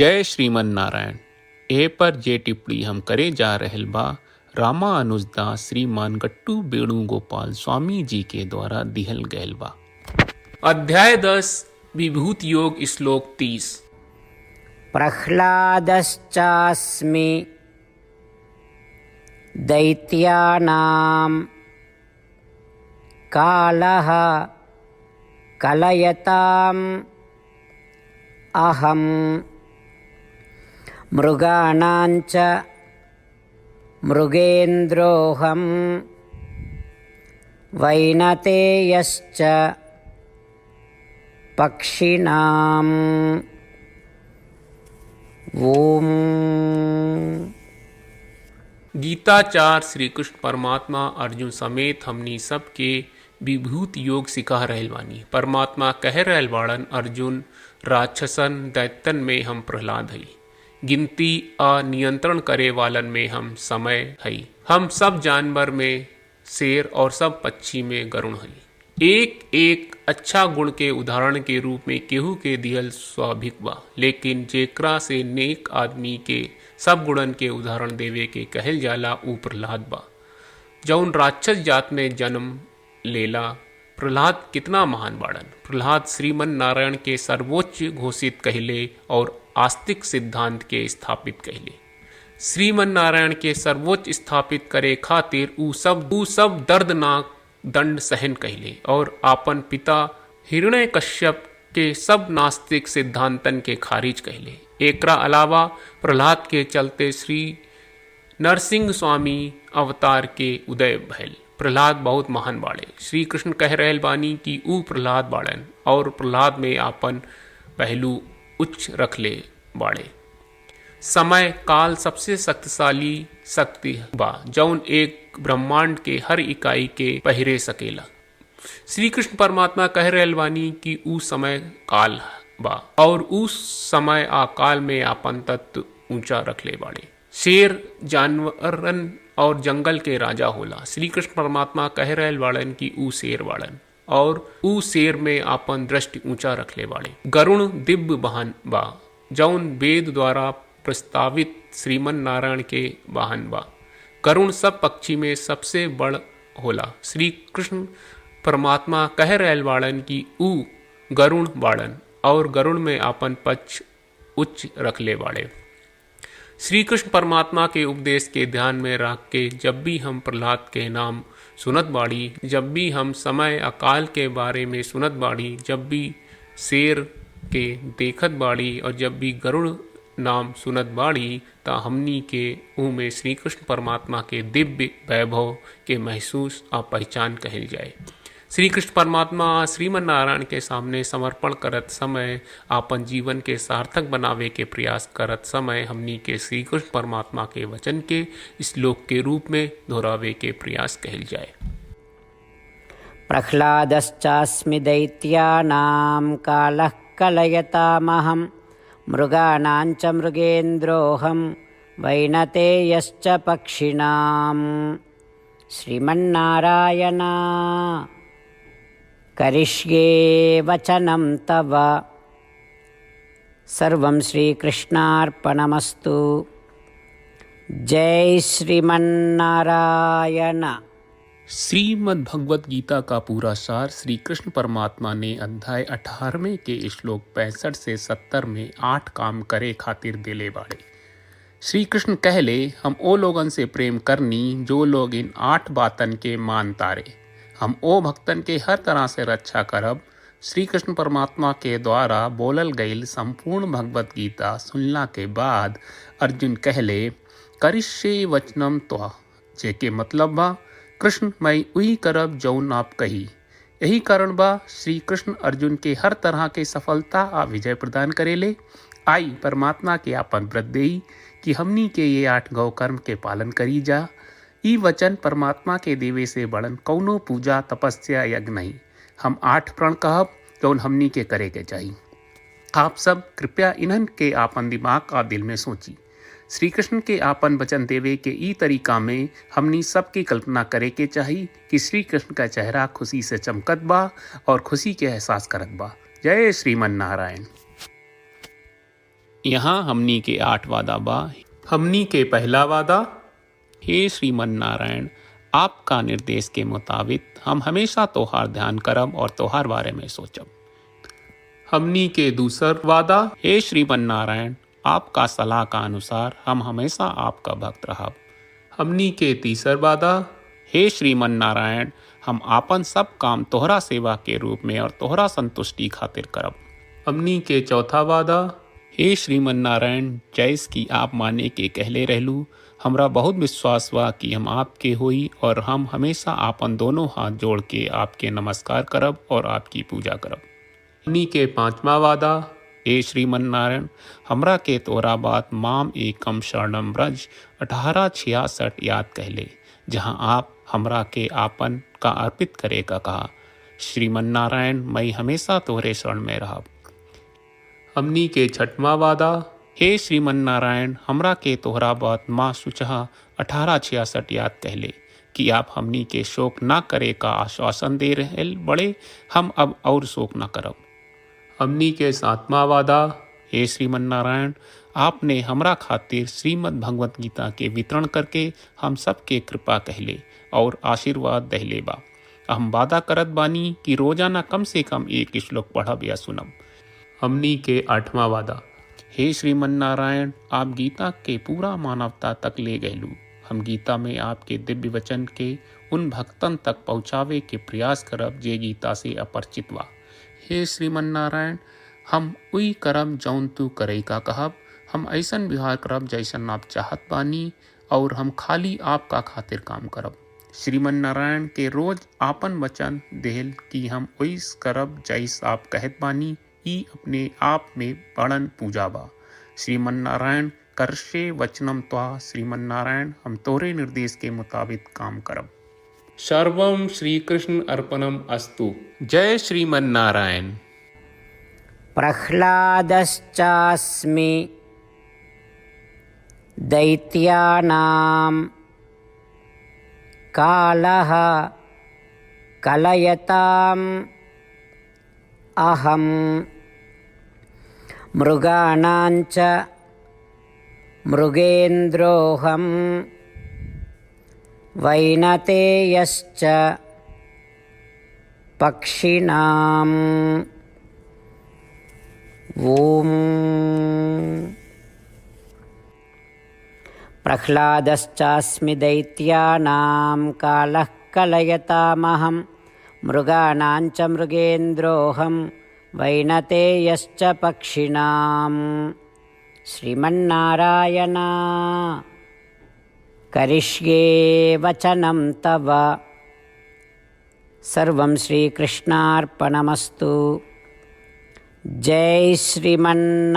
जय श्रीमन नारायण। ए पर जे टिप्पणी हम करे जा रहल बा रामानुजदास श्रीमान गट्टू वेणुगोपाल स्वामी जी के द्वारा दिहल गयल बा। अध्याय 10 विभूत योग श्लोक 30। प्रह्लादश्चास्मि दैत्यानां कालः कलयताम् अहं मृगाणाञ्च मृगेन्द्रोऽहं वैनतेयश्च पक्षिणाम् ओम। गीताचार्य श्री कृष्ण परमात्मा अर्जुन समेत हमनी सबके विभूत योग सिखा रहल बानी। परमात्मा कह रहल बाड़न, अर्जुन राक्षसन दैत्यन में हम प्रहलाद हई, गिनती आ नियंत्रण करे वालन में हम समय हई, हम सब जानवर में शेर और सब पक्षी में गरुण हई। एक एक अच्छा गुण के उदाहरण के रूप में केहू के दियल स्वाभाविक बा, लेकिन जेकरा से नेक आदमी के सब गुणन के उदाहरण देवे के कहल जाला ऊ प्रहलाद बा, जौन राक्षस जात में जन्म लेला। प्रहलाद कितना महान बाड़न। प्रहलाद श्रीमन नारायण के सर्वोच्च घोषित कहले और आस्तिक सिद्धांत के स्थापित कहले। श्रीमन नारायण के सर्वोच्च स्थापित करे खातिर ऊ सब दर्दनाक दंड सहन कहले और आपन पिता हिरण्यकश्यप के सब नास्तिक सिद्धांतन के खारिज कहले। एकरा अलावा प्रहलाद के चलते श्री नरसिंह स्वामी अवतार के उदय भयल। प्रहलाद बहुत महान बाड़े। श्री कृष्ण कह रहल बानी कि ऊ प्रहलाद बाड़न और प्रहलाद में आपन पहलू उच्च रखले बाड़े। समय काल सबसे शक्तिशाली शक्ति बा, जौन एक ब्रह्मांड के हर इकाई के पहिरे सकेला। श्री कृष्ण परमात्मा कह रहल बानी कि ऊ समय काल बा और उस समय आ काल में आपन तत्व ऊंचा रखले बाड़े। शेर जानवरन और जंगल के राजा होला। श्री कृष्ण परमात्मा कह रहल बाड़न कि ऊ शेर बाड़न और ऊ शेर में आपन दृष्टि ऊंचा रखले बाड़े। गरुण दिव्य वाहन बा, जौन वेद द्वारा प्रस्तावित श्रीमन नारायण के वाहन बा। गरुण सब पक्षी में सबसे बड़ होला। श्री कृष्ण परमात्मा कह रहल बाड़न कि ऊ गरुण बाड़न और गरुण में आपन पक्ष उच्च रखले बाड़े। श्री कृष्ण परमात्मा के उपदेश के ध्यान में रख के जब भी हम प्रहलाद के नाम सुनत बाड़ी, जब भी हम समय अकाल के बारे में सुनत बाड़ी, जब भी शेर के देखत बाड़ी और जब भी गरुड़ नाम सुनत बाड़ी, ता हमनी के ऊ में श्री कृष्ण परमात्मा के दिव्य वैभव के महसूस आ पहचान कहल जाए। श्री कृष्ण परमात्मा श्रीमन नारायण के सामने समर्पण करत समय, आपन जीवन के सार्थक बनावे के प्रयास करत समय हमनी के श्री कृष्ण परमात्मा के वचन के श्लोक के रूप में दोहरावे के प्रयास कहल जाए। प्रह्लादश्चास्मि दैत्यानां कालः कलयतामहं मृगाणां च मृगेन्द्रोऽहं वैनतेयश्च पक्षिणाम्। श्रीमन्नारायण करिष्ये वचनं तव। सर्वं श्रीकृष्णार्पणमस्तु। जय श्रीमन्नारायण। श्रीमद् भगवत गीता का पूरा सार श्री कृष्ण परमात्मा ने अध्याय 18वें के श्लोक 65 से 70 में 8 काम करे खातिर दिले बाड़े। श्री कृष्ण कहले, हम ओ लोगन से प्रेम करनी जो लोग इन 8 बातन के मान तारे। हम ओ भक्तन के हर तरह से रक्षा करब। श्री कृष्ण परमात्मा के द्वारा बोलल गईल संपूर्ण भगवत गीता सुनला के बाद अर्जुन कहले, करिष्ये वचनम त्वा, जेके मतलब बा कृष्ण मैं उही करब जौन आप कही। यही कारण बा श्री कृष्ण अर्जुन के हर तरह के सफलता आ विजय प्रदान करेले। आई परमात्मा के आपन व्रत देई कि हमनी के ये 8 गौ कर्म के पालन करी जा। ई वचन परमात्मा के देवे से बड़न कौनो पूजा तपस्या यज्ञ नहीं। हम 8 प्रण कहब जौन हमनी के करे के चाहिए। आप सब कृपया इन्हन के आपन दिमाग और दिल में सोची। श्री कृष्ण के आपन वचन देवे के ई तरीका में हमनी सबकी कल्पना करे के चाहिए कि श्री कृष्ण का चेहरा खुशी से चमकत बा और खुशी के एहसास करत बा। जय श्रीमन नारायण। यहाँ हमनी के 8 वादा बा। हमनी के पहला वादा, हे श्रीमन नारायण, आपका निर्देश के मुताबिक हम हमेशा तोहार ध्यान करब और तोहार बारे में सोचब। हमनी के दूसर वादा, हे श्रीमन नारायण, आपका सलाह का अनुसार हम हमेशा आपका भक्त रहब। हमनी के तीसर वादा, हे श्रीमन नारायण, हम आपन सब काम तोहरा सेवा के रूप में और तोहरा संतुष्टि खातिर करब। हमनी के चौथा वादा, हे श्रीमन नारायण, जैस की आप माने के कहले रहलू, हमरा बहुत विश्वास बा कि हम आपके होई और हम हमेशा आपन दोनों हाथ जोड़ के आपके नमस्कार करब और आपकी पूजा करब। हमनी के पांचवा वादा, हे श्रीमन नारायण, हमरा के तोरा बात माम एकम शरणम ब्रज 1866 याद कहले, जहाँ आप हमरा के आपन का अर्पित करे का कहा। श्रीमन नारायण, मैं हमेशा तोहरे शरण में रहब। हमनी के छठवां वादा, हे श्रीमन नारायण, हमरा के तोहरा बात माँ सुचहा 1866 याद कहले कि आप हमनी के शोक ना करे का आश्वासन दे रहे बड़े, हम अब और शोक ना करब। हमनी के सातवां वादा, हे श्रीमन नारायण, आपने हमरा खातिर श्रीमद् भगवत गीता के वितरण करके हम सबके कृपा कहले और आशीर्वाद दहले बा। हम वादा करत बानी कि रोजाना कम से कम एक श्लोक पढ़ब या सुनब। हमनी के आठवां वादा, हे श्रीमन नारायण, आप गीता के पूरा मानवता तक ले गयलू। हम गीता में आपके दिव्य वचन के उन भक्तन तक पहुँचावे के प्रयास करब जे गीता से अपरिचित बा। हे श्रीमन नारायण, हम उई करब जौन तू करे का कहब। हम ऐसन व्यवहार करब जैसन आप चाहत बानी और हम खाली आपका खातिर काम करब। श्रीमन नारायण के रोज आपन वचन देहल कि हम ओइस करब जैस आप कहत बानी, ई अपने आप में बड़न पूजा बा। श्रीमन नारायण, करशे वचनम त्वा। श्रीमन नारायण, हम तोरे निर्देश के मुताबिक काम करब। सर्वम श्री कृष्ण अर्पणम अस्तु। जय श्रीमन नारायण। प्रह्लादश्चास्मि दैत्यानां कालः कलयताम् अहं मृगाणाञ्च मृगेन्द्रोऽहं वैनतेयश्च पक्षिणाम् ॐ। प्रह्लादश्चास्मि दैत्यानां कालः कलयतामहं मृगाणाञ्च मृगेन्द्रोऽहं वैनतेयश्च पक्षिणाम्। श्रीमन्नारायण, करिष्ये वचनं तव। सर्वं श्रीकृष्णार्पणमस्तु। जय श्रीमन्नारायण।